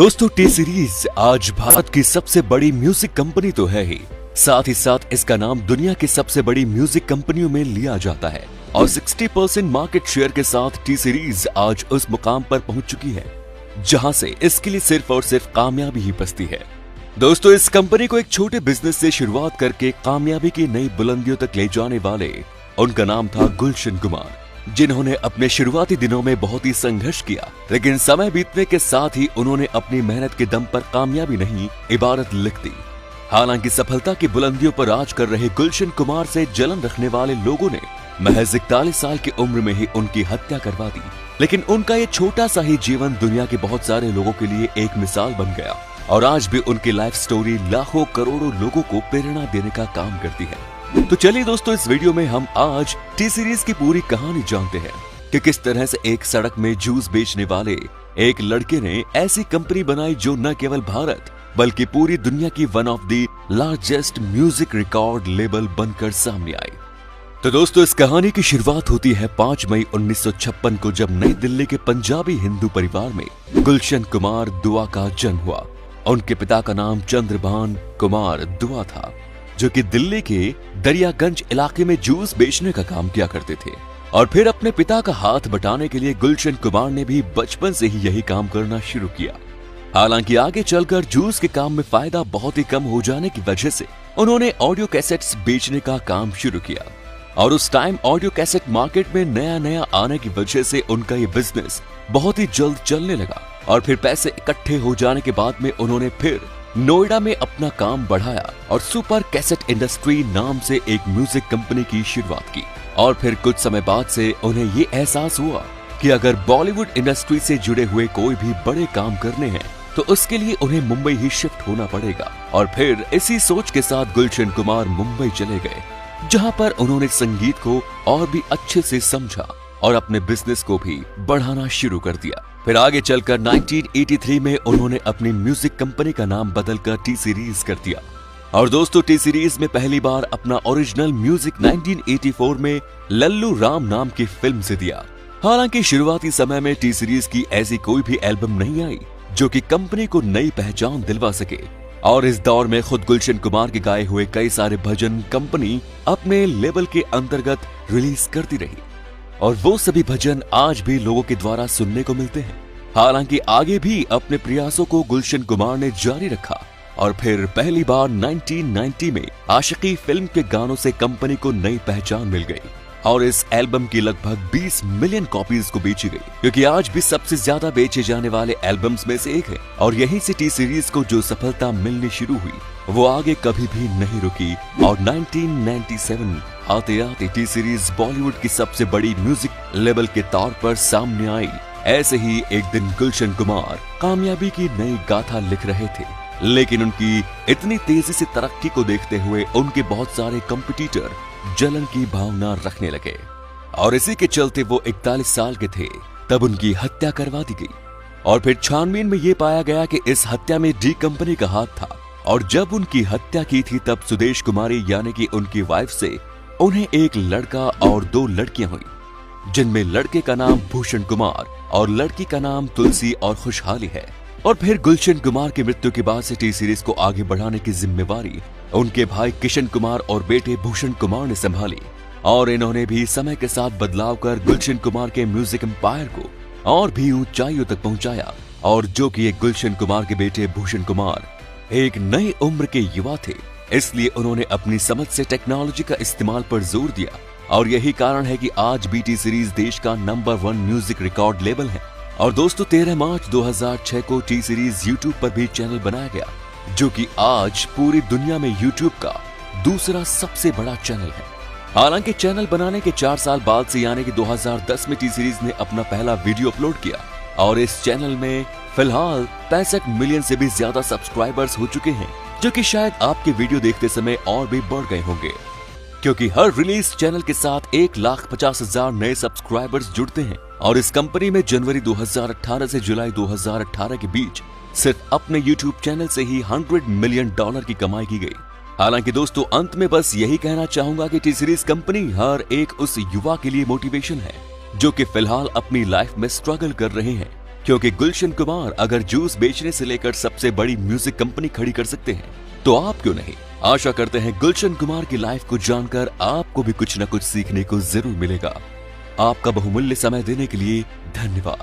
दोस्तों, T series आज भारत की सबसे बड़ी म्यूजिक कंपनी तो है ही साथ इसका नाम दुनिया की सबसे बड़ी म्यूजिक कंपनियों में लिया जाता है और 60% मार्केट शेयर के साथ टी सीरीज आज उस मुकाम पर पहुंच चुकी है जहां से इसके लिए सिर्फ और सिर्फ कामयाबी ही बसती है। दोस्तों, इस कंपनी को एक छोटे बिजनेस से शुरुआत करके कामयाबी की नई बुलंदियों तक ले जाने वाले उनका नाम था गुलशन कुमार, जिन्होंने अपने शुरुआती दिनों में बहुत ही संघर्ष किया, लेकिन समय बीतने के साथ ही उन्होंने अपनी मेहनत के दम पर कामयाबी नहीं इबारत लिख दी। हालांकि सफलता की बुलंदियों पर राज कर रहे गुलशन कुमार से जलन रखने वाले लोगों ने महज 41 साल की उम्र में ही उनकी हत्या करवा दी, लेकिन उनका ये छोटा सा ही जीवन दुनिया के बहुत सारे लोगों के लिए एक मिसाल बन गया और आज भी उनकी लाइफ स्टोरी लाखों करोड़ों लोगों को प्रेरणा देने का काम करती है। तो चलिए दोस्तों, इस वीडियो में हम आज टी सीरीज की पूरी कहानी जानते हैं कि किस तरह से एक सड़क में जूस बेचने वाले एक लड़के ने ऐसी कंपनी बनाई जो न केवल भारत बल्कि पूरी दुनिया की one of the largest music record label बनकर सामने आई। तो दोस्तों, इस कहानी की शुरुआत होती है 5 मई 1956 को, जब नई दिल्ली के पंजाबी हिंदू परिवार में गुलशन कुमार दुआ का जन्म हुआ। उनके पिता का नाम चंद्रभान कुमार दुआ था, जो कि दिल्ली के दरियागंज इलाके में जूस बेचने का काम किया करते थे और फिर अपने पिता का हाथ बटाने के लिए गुलशन कुमार ने भी बचपन से ही यही काम करना शुरू किया। हालांकि आगे चलकर जूस के काम में फायदा बहुत ही कम हो जाने की वजह से उन्होंने ऑडियो कैसेट्स बेचने का काम शुरू किया और उस टाइम ऑडियो कैसेट मार्केट में नया आने की वजह से उनका ये बिजनेस बहुत ही जल्द चलने लगा और फिर पैसे इकट्ठे हो जाने के बाद में उन्होंने फिर नोएडा में अपना काम बढ़ाया और सुपर कैसेट इंडस्ट्री नाम से एक म्यूजिक कंपनी की शुरुआत की। और फिर कुछ समय बाद से उन्हें ये एहसास हुआ कि अगर बॉलीवुड इंडस्ट्री से जुड़े हुए कोई भी बड़े काम करने हैं तो उसके लिए उन्हें मुंबई ही शिफ्ट होना पड़ेगा। और फिर इसी सोच के साथ गुलशन कुमार मुंबई चले गए, जहां पर उन्होंने संगीत को और भी अच्छे से समझा और अपने बिजनेस को भी बढ़ाना शुरू कर दिया। फिर आगे चलकर 1983 में उन्होंने अपनी म्यूजिक कंपनी का नाम बदलकर टी सीरीज कर दिया। और दोस्तों, टी सीरीज में पहली बार अपना ओरिजिनल म्यूजिक 1984 में लल्लू राम नाम की फिल्म से दिया। हालांकि शुरुआती समय में टी सीरीज की ऐसी कोई भी एल्बम नहीं आई जो कि कंपनी को नई पहचान दिलवा सके और इस दौर में खुद गुलशन कुमार के गाए हुए कई सारे भजन कंपनी अपने लेबल के अंतर्गत रिलीज करती रही और वो सभी भजन आज भी लोगों के द्वारा सुनने को मिलते हैं। हालांकि आगे भी अपने प्रयासों को गुलशन कुमार ने जारी रखा और फिर पहली बार 1990 में आशिकी फिल्म के गानों से कंपनी को नई पहचान मिल गई और इस एल्बम की लगभग 20 मिलियन कॉपीज को बेची गई, क्योंकि आज भी सबसे ज्यादा बेचे जाने वाले एल्बम्स में से एक है। और यहीं से टी सीरीज को जो सफलता मिलनी शुरू हुई वो आगे कभी भी नहीं रुकी और 1997 आते आते टी सीरीज बॉलीवुड की सबसे बड़ी म्यूजिक लेबल के तौर पर सामने आई। ऐसे ही एक दिन गुलशन कुमार कामयाबी की नई गाथा लिख रहे थे, लेकिन उनकी इतनी तेजी से तरक्की को देखते हुए उनके बहुत सारे कंपटीटर जलन की भावना रखने लगे और इसी के चलते वो 41 साल के थे तब उनकी हत्या करवा दी गई। और फिर छानबीन में ये पाया गया कि इस हत्या में डी कंपनी का हाथ था और जब उनकी हत्या की थी तब सुदेश कुमारी यानी कि उनकी वाइफ से उन्हें एक लड़का और 2 लड़कियां हुई, जिनमें लड़के का नाम भूषण कुमार और लड़की का नाम तुलसी और खुशहाली है। और फिर गुलशन कुमार की मृत्यु के बाद से टी सीरीज को आगे बढ़ाने की जिम्मेवारी उनके भाई किशन कुमार और बेटे भूषण कुमार ने संभाली और इन्होंने भी समय के साथ बदलाव कर गुलशन कुमार के म्यूजिक एम्पायर को और भी ऊंचाइयों तक पहुंचाया। और जो कि एक गुलशन कुमार के बेटे भूषण कुमार एक नई उम्र के युवा थे, इसलिए उन्होंने अपनी समझ से टेक्नोलॉजी का इस्तेमाल पर जोर दिया और यही कारण है कि आज भी टी सीरीज देश का नंबर 1 म्यूजिक रिकॉर्ड लेबल है। और दोस्तों, 13 मार्च 2006 को टी सीरीज यूट्यूब पर भी चैनल बनाया गया, जो कि आज पूरी दुनिया में यूट्यूब का दूसरा सबसे बड़ा चैनल है। हालांकि चैनल बनाने के 4 साल बाद से यानी कि 2010 में टी सीरीज ने अपना पहला वीडियो अपलोड किया और इस चैनल में फिलहाल 65 मिलियन से भी ज्यादा सब्सक्राइबर्स हो चुके हैं, जो कि शायद आपके वीडियो देखते समय और भी बढ़ गए होंगे, क्योंकि हर रिलीज चैनल के साथ 1,50,000 नए सब्सक्राइबर्स जुड़ते हैं। और इस कंपनी में जनवरी 2018 से जुलाई 2018 के बीच सिर्फ अपने यूट्यूब चैनल से ही $100 मिलियन की कमाई की गई। हालांकि दोस्तों, अंत में बस यही कहना चाहूंगा कि टी सीरीज कंपनी हर एक उस युवा के लिए मोटिवेशन है जो कि फिलहाल अपनी लाइफ में स्ट्रगल कर रहे हैं, क्योंकि गुलशन कुमार अगर जूस बेचने से लेकर सबसे बड़ी म्यूजिक कंपनी खड़ी कर सकते हैं तो आप क्यों नहीं। आशा करते हैं गुलशन कुमार की लाइफ को जानकर आपको भी कुछ न कुछ सीखने को जरूर मिलेगा। आपका बहुमूल्य समय देने के लिए धन्यवाद।